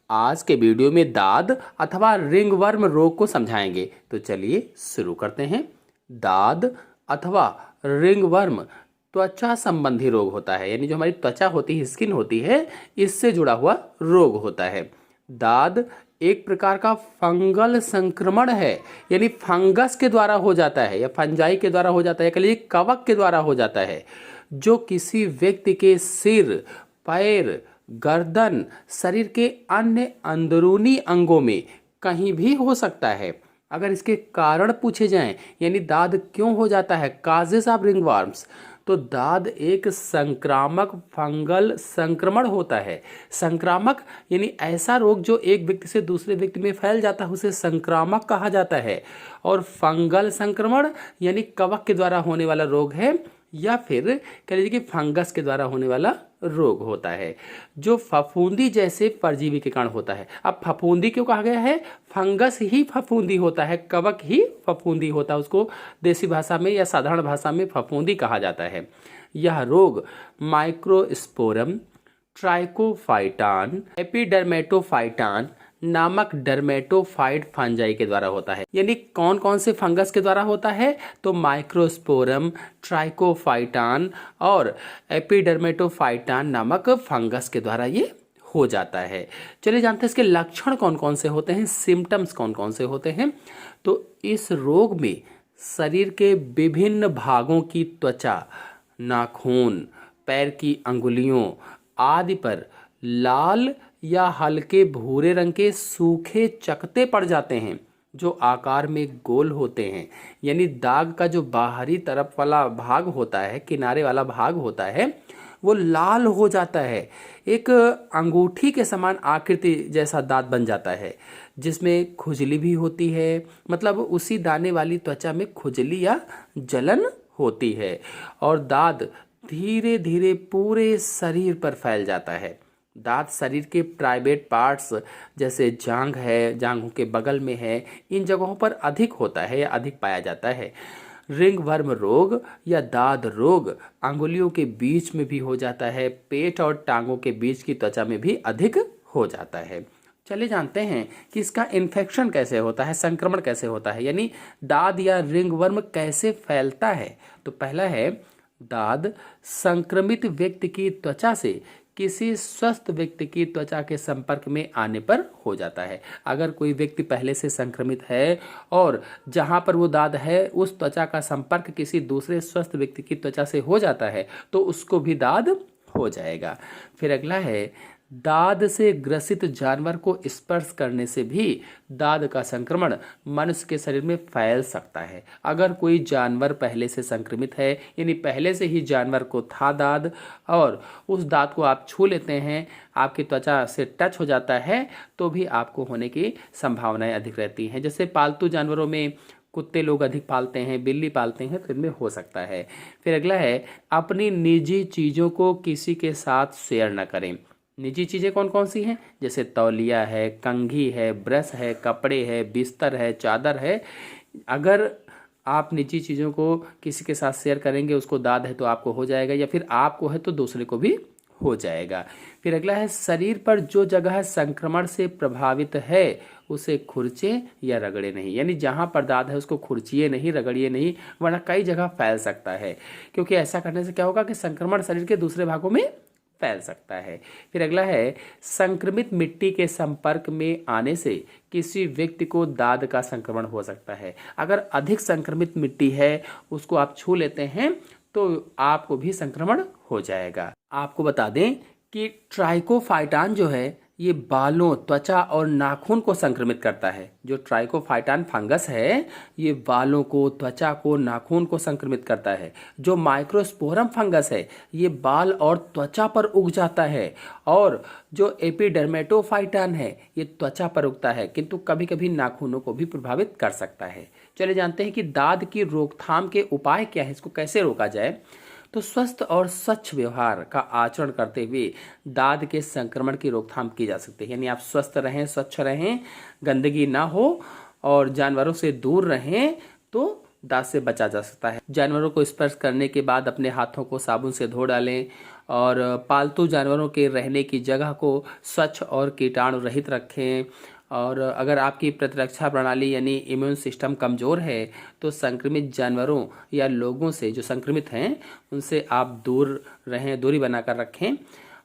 आज के वीडियो में दाद अथवा रिंगवर्म रोग को समझाएंगे। तो चलिए शुरू करते हैं। दाद अथवा रिंगवर्म त्वचा संबंधी रोग होता है, यानी जो हमारी त्वचा होती है, स्किन होती है, इससे जुड़ा हुआ रोग होता है। दाद एक प्रकार का फंगल संक्रमण है, यानी फंगस के द्वारा हो जाता है या फंजाई के द्वारा हो जाता है, कहिए कवक के द्वारा हो जाता है, जो किसी व्यक्ति के सिर, पैर, गर्दन, शरीर के अन्य अंदरूनी अंगों में कहीं भी हो सकता है। अगर इसके कारण पूछे जाएं, यानी दाद क्यों हो जाता है, काजेस ऑफ रिंगवर्म्स, तो दाद एक संक्रामक फंगल संक्रमण होता है। संक्रामक यानी ऐसा रोग जो एक व्यक्ति से दूसरे व्यक्ति में फैल जाता है, उसे संक्रामक कहा जाता है। और फंगल संक्रमण यानी कवक के द्वारा होने वाला रोग है, या फिर कह लीजिए कि फंगस के द्वारा होने वाला रोग होता है, जो फफूंदी जैसे परजीवी के कारण होता है। अब फफूंदी क्यों कहा गया है? फंगस ही फफूंदी होता है, कवक ही फफूंदी होता है, उसको देसी भाषा में या साधारण भाषा में फफूंदी कहा जाता है। यह रोग माइक्रोस्पोरम ट्राइकोफाइटान एपिडर्मेटोफाइटान नामक डर्मेटोफाइट फंजाई के द्वारा होता है। यानी कौन कौन से फंगस के द्वारा होता है? तो माइक्रोस्पोरम, ट्राइकोफाइटान और एपिडर्मेटोफाइटान नामक फंगस के द्वारा ये हो जाता है। चलिए जानते हैं इसके लक्षण कौन कौन से होते हैं, सिम्टम्स कौन कौन से होते हैं। तो इस रोग में शरीर के विभिन्न भागों की त्वचा, नाखून, पैर की अंगुलियों आदि पर लाल या हल्के भूरे रंग के सूखे चकत्ते पड़ जाते हैं, जो आकार में गोल होते हैं। यानी दाग का जो बाहरी तरफ वाला भाग होता है, किनारे वाला भाग होता है, वो लाल हो जाता है, एक अंगूठी के समान आकृति जैसा दाग बन जाता है, जिसमें खुजली भी होती है, मतलब उसी दाने वाली त्वचा में खुजली या जलन होती है। और दाद धीरे धीरे पूरे शरीर पर फैल जाता है। दांत शरीर के प्राइवेट पार्ट्स जैसे जांघ है, जांघों के बगल में है, इन जगहों पर अधिक होता है या अधिक पाया जाता है। रिंगवर्म रोग या दाद रोग अंगुलियों के बीच में भी हो जाता है, पेट और टांगों के बीच की त्वचा में भी अधिक हो जाता है। चलिए जानते हैं कि इसका इन्फेक्शन कैसे होता है, संक्रमण कैसे होता है, यानी दाद या रिंगवर्म कैसे फैलता है। तो पहला है, दाद संक्रमित व्यक्ति की त्वचा से किसी स्वस्थ व्यक्ति की त्वचा के संपर्क में आने पर हो जाता है। अगर कोई व्यक्ति पहले से संक्रमित है और जहां पर वो दाद है उस त्वचा का संपर्क किसी दूसरे स्वस्थ व्यक्ति की त्वचा से हो जाता है, तो उसको भी दाद हो जाएगा। फिर अगला है, दाद से ग्रसित जानवर को स्पर्श करने से भी दाद का संक्रमण मनुष्य के शरीर में फैल सकता है। अगर कोई जानवर पहले से संक्रमित है, यानी पहले से ही जानवर को था दाद, और उस दाद को आप छू लेते हैं, आपकी त्वचा से टच हो जाता है, तो भी आपको होने की संभावनाएं अधिक रहती हैं। जैसे पालतू जानवरों में कुत्ते लोग अधिक पालते हैं, बिल्ली पालते हैं, तो इनमें हो सकता है। फिर अगला है, अपनी निजी चीज़ों को किसी के साथ शेयर न करें। निजी चीज़ें कौन कौन सी हैं? जैसे तौलिया है, कंघी है, ब्रश है, कपड़े है, बिस्तर है, चादर है। अगर आप निजी चीज़ों को किसी के साथ शेयर करेंगे, उसको दाद है तो आपको हो जाएगा, या फिर आपको है तो दूसरे को भी हो जाएगा। फिर अगला है, शरीर पर जो जगह संक्रमण से प्रभावित है उसे खुरचे या रगड़े नहीं। यानी जहाँ पर दाद है उसको खुरचिए नहीं, रगड़िए नहीं, वरना कई जगह फैल सकता है, क्योंकि ऐसा करने से क्या होगा कि संक्रमण शरीर के दूसरे भागों में फैल सकता है। फिर अगला है, संक्रमित मिट्टी के संपर्क में आने से किसी व्यक्ति को दाद का संक्रमण हो सकता है। अगर अधिक संक्रमित मिट्टी है, उसको आप छू लेते हैं, तो आपको भी संक्रमण हो जाएगा। आपको बता दें कि ट्राइकोफाइटान जो है, ये बालों, त्वचा और नाखून को संक्रमित करता है। जो ट्राइकोफाइटान फंगस है, ये बालों को, त्वचा को, नाखून को संक्रमित करता है। जो माइक्रोस्पोरम फंगस है, ये बाल और त्वचा पर उग जाता है। और जो एपिडर्मेटोफाइटान है, ये त्वचा पर उगता है, किंतु कभी कभी नाखूनों को भी प्रभावित कर सकता है। चलिए जानते हैं कि दाद की रोकथाम के उपाय क्या है, इसको कैसे रोका जाए। तो स्वस्थ और स्वच्छ व्यवहार का आचरण करते हुए दाद के संक्रमण की रोकथाम की जा सकती है। यानी आप स्वस्थ रहें, स्वच्छ रहें, गंदगी ना हो और जानवरों से दूर रहें, तो दाद से बचा जा सकता है। जानवरों को स्पर्श करने के बाद अपने हाथों को साबुन से धो डालें और पालतू जानवरों के रहने की जगह को स्वच्छ और कीटाणु रहित रखें। और अगर आपकी प्रतिरक्षा प्रणाली यानी इम्यून सिस्टम कमज़ोर है तो संक्रमित जानवरों या लोगों से जो संक्रमित हैं उनसे आप दूर रहें, दूरी बनाकर रखें।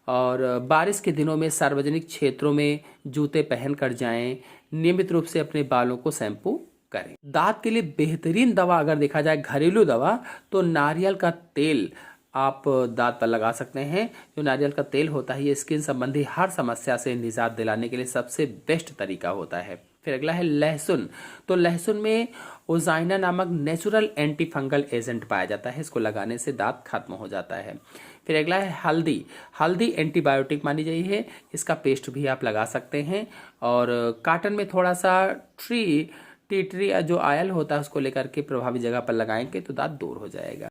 और बारिश के दिनों में सार्वजनिक क्षेत्रों में जूते पहन कर जाएं। नियमित रूप से अपने बालों को शैम्पू करें। दांत के लिए बेहतरीन दवा अगर देखा जाए घरेलू दवा तो नारियल का तेल आप दांत पर लगा सकते हैं। जो नारियल का तेल होता है ये स्किन संबंधी हर समस्या से निजात दिलाने के लिए सबसे बेस्ट तरीका होता है। फिर अगला है लहसुन। तो लहसुन में ओजाइना नामक नेचुरल एंटी फंगल एजेंट पाया जाता है, इसको लगाने से दांत खत्म हो जाता है। फिर अगला है हल्दी। हल्दी एंटीबायोटिक मानी गई है, इसका पेस्ट भी आप लगा सकते हैं। और काटन में थोड़ा सा टी ट्री जो ऑयल होता है उसको लेकर के प्रभावी जगह पर लगाएंगे तो दांत दूर हो जाएगा।